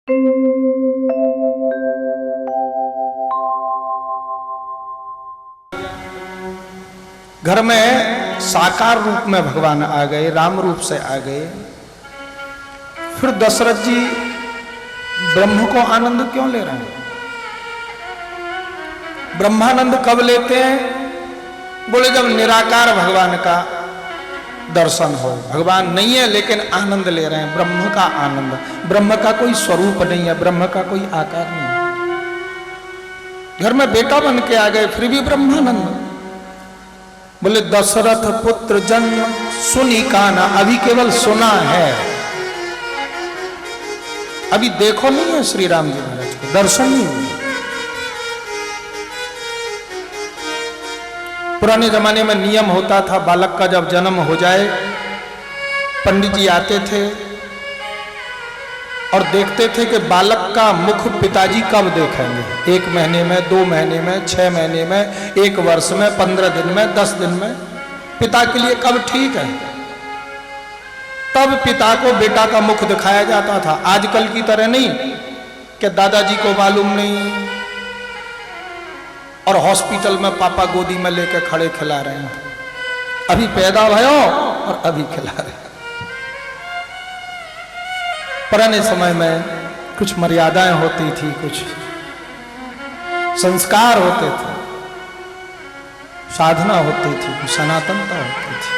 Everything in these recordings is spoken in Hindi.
घर में साकार रूप में भगवान आ गए, राम रूप से आ गए। फिर दशरथ जी ब्रह्म को आनंद क्यों ले रहे हैं? ब्रह्मानंद कब लेते हैं? बोले जब निराकार भगवान का दर्शन हो। भगवान नहीं है लेकिन आनंद ले रहे हैं, ब्रह्म का आनंद। ब्रह्म का कोई स्वरूप नहीं है, ब्रह्म का कोई आकार नहीं है। घर में बेटा बन के आ गए, फिर भी ब्रह्मानंद। बोले दशरथ पुत्र जन्म सुनी काना, अभी केवल सुना है, अभी देखो नहीं है श्री राम जी महाराज को, दर्शन नहीं हुए। पुराने जमाने में नियम होता था, बालक का जब जन्म हो जाए पंडित जी आते थे और देखते थे कि बालक का मुख पिताजी कब देखेंगे। 1 महीने में, 2 महीने में, 6 महीने में, 1 वर्ष में, 15 दिन में, 10 दिन में, पिता के लिए कब ठीक है, तब पिता को बेटा का मुख दिखाया जाता था। आजकल की तरह नहीं कि दादाजी को मालूम नहीं और हॉस्पिटल में पापा गोदी में लेकर खड़े खिला रहे हैं, अभी पैदा भयो और अभी खिला रहे हैं। पुराने समय में कुछ मर्यादाएं होती थी, कुछ संस्कार होते थे, साधना होती थी, कुछ सनातनता होती थी,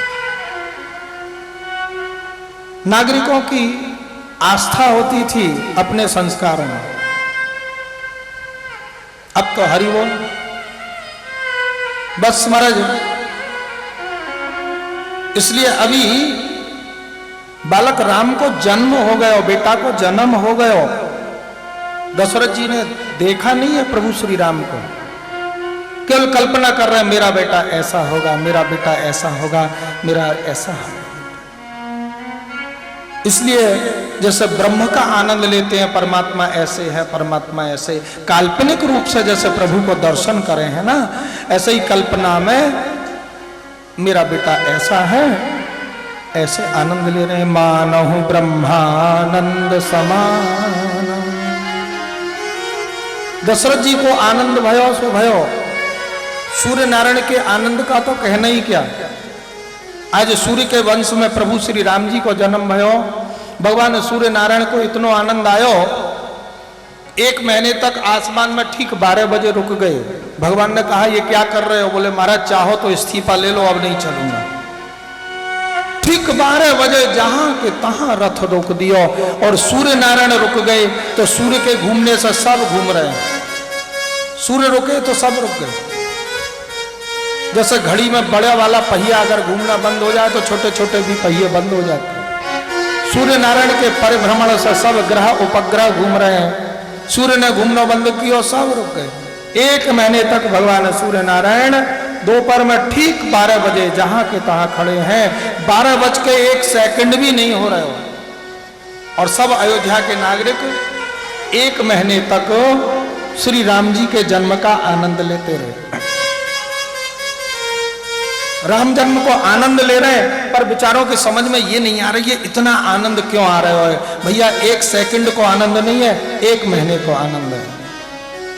नागरिकों की आस्था होती थी अपने संस्कारों में। अब तो हरि बोल, बस महाराज। इसलिए अभी बालक राम को जन्म हो गया, बेटा को जन्म हो गया। दशरथ जी ने देखा नहीं है प्रभु श्री राम को, केवल कल्पना कर रहे हैं मेरा बेटा ऐसा होगा, मेरा बेटा ऐसा होगा, मेरा ऐसा होगा। इसलिए जैसे ब्रह्म का आनंद लेते हैं, परमात्मा ऐसे है, परमात्मा ऐसे, काल्पनिक रूप से जैसे प्रभु को दर्शन करे हैं ना, ऐसे ही कल्पना में मेरा बेटा ऐसा है, ऐसे आनंद ले रहे हैं। मानहु ब्रह्मानंद समान। दशरथ जी को आनंद भयो सो भयो, सूर्य नारायण के आनंद का तो कहना ही क्या। आज सूर्य के वंश में प्रभु श्री राम जी को जन्म भयो, भगवान सूर्य नारायण को इतना आनंद आयो, 1 महीने तक आसमान में ठीक 12 बजे रुक गए। भगवान ने कहा ये क्या कर रहे हो? बोले महाराज चाहो तो इस्तीफा ले लो, अब नहीं चलूंगा। ठीक 12 बजे जहां के तहां रथ रोक दियो और सूर्य नारायण रुक गए। तो सूर्य के घूमने से सब घूम रहे हैं, सूर्य रुके तो सब रुक गए। जैसे घड़ी में बड़े वाला पहिया अगर घूमना बंद हो जाए तो छोटे छोटे भी पहिए बंद हो जाते हैं। सूर्य नारायण के परिभ्रमण से सब ग्रह उपग्रह घूम रहे हैं, सूर्य ने घूमना बंद किया, सब रुक गए। 1 महीने तक भगवान सूर्य नारायण दोपहर में ठीक 12 बजे जहां के तहां खड़े हैं, 12:01 भी नहीं हो रहे हो, और सब अयोध्या के नागरिक 1 महीने तक श्री राम जी के जन्म का आनंद लेते रहे। राम जन्म को आनंद ले रहे हैं, पर विचारों की समझ में ये नहीं आ रही है इतना आनंद क्यों आ रहा है। भैया 1 सेकंड को आनंद नहीं है, 1 महीने को आनंद है,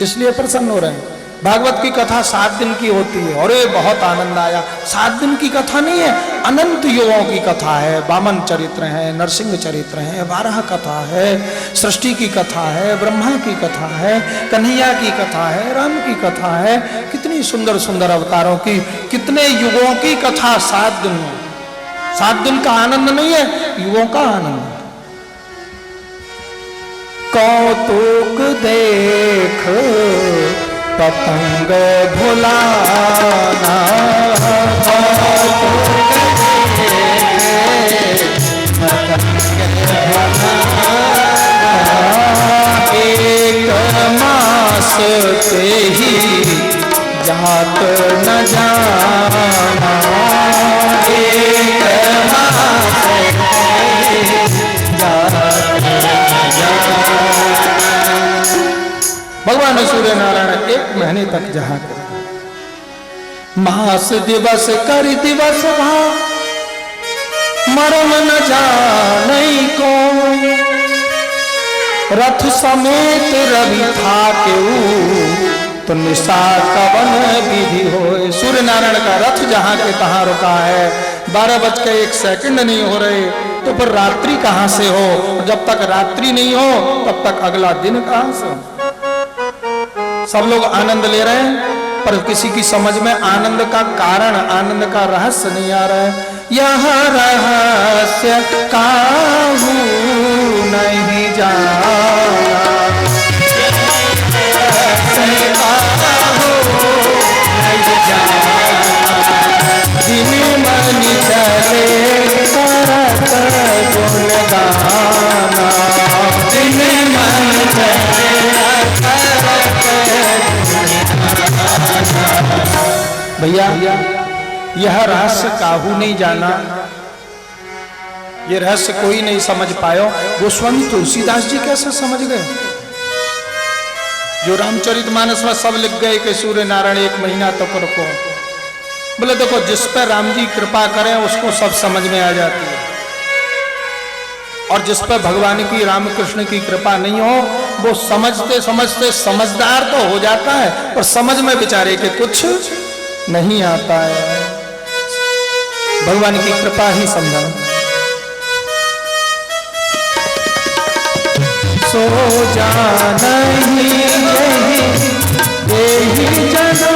इसलिए प्रसन्न हो रहे हैं। भागवत की कथा 7 दिन की होती है, अरे बहुत आनंद आया। 7 दिन की कथा नहीं है, अनंत युगों की कथा है। वामन चरित्र है, नरसिंह चरित्र है, बारह कथा है, सृष्टि की कथा है, ब्रह्मा की कथा है, कन्हैया की कथा है, राम की कथा है। कितनी सुंदर सुंदर अवतारों की, कितने युगों की कथा 7 दिन में। 7 दिन का आनंद नहीं है, युगों का आनंद। कौतुक देख पतंग भुलाना, एक मास से ही जात न जाना, एक मास से जात न जाना। भगवान सूर्य नारायण 1 महीने तक जहां मास दिवस कर दिवस भा, मरम न जाने को, रथ समेत रवि था केऊ तो निशा कवन विधि होए। सूर्य नारायण का रथ जहां के तहां रुका है, 12:01 नहीं हो रहे, तो फिर रात्रि कहां से हो? जब तक रात्रि नहीं हो तब तक अगला दिन कहां से? सब लोग आनंद ले रहे हैं पर किसी की समझ में आनंद का कारण, आनंद का रहस्य नहीं आ रहा है। यह रहस्य काहू नहीं जाना, दिन मन चले करत गुण गाना, दिन मन चले भैया यह रहस्य काहू नहीं जाना, ये रहस्य कोई नहीं समझ पायो। गोस्वामी तुलसीदास जी कैसे समझ गए? जो रामचरितमानस में सब लिख गए कि सूर्य नारायण 1 महीना तक रुको। बोले देखो, जिस पर राम जी कृपा करें उसको सब समझ में आ जाती है, और जिस पर भगवान की, रामकृष्ण की कृपा नहीं हो, वो समझते समझते समझदार तो हो जाता है पर समझ में बेचारे के कुछ नहीं आता है। भगवान की कृपा ही समझा। सो जान ही यही जन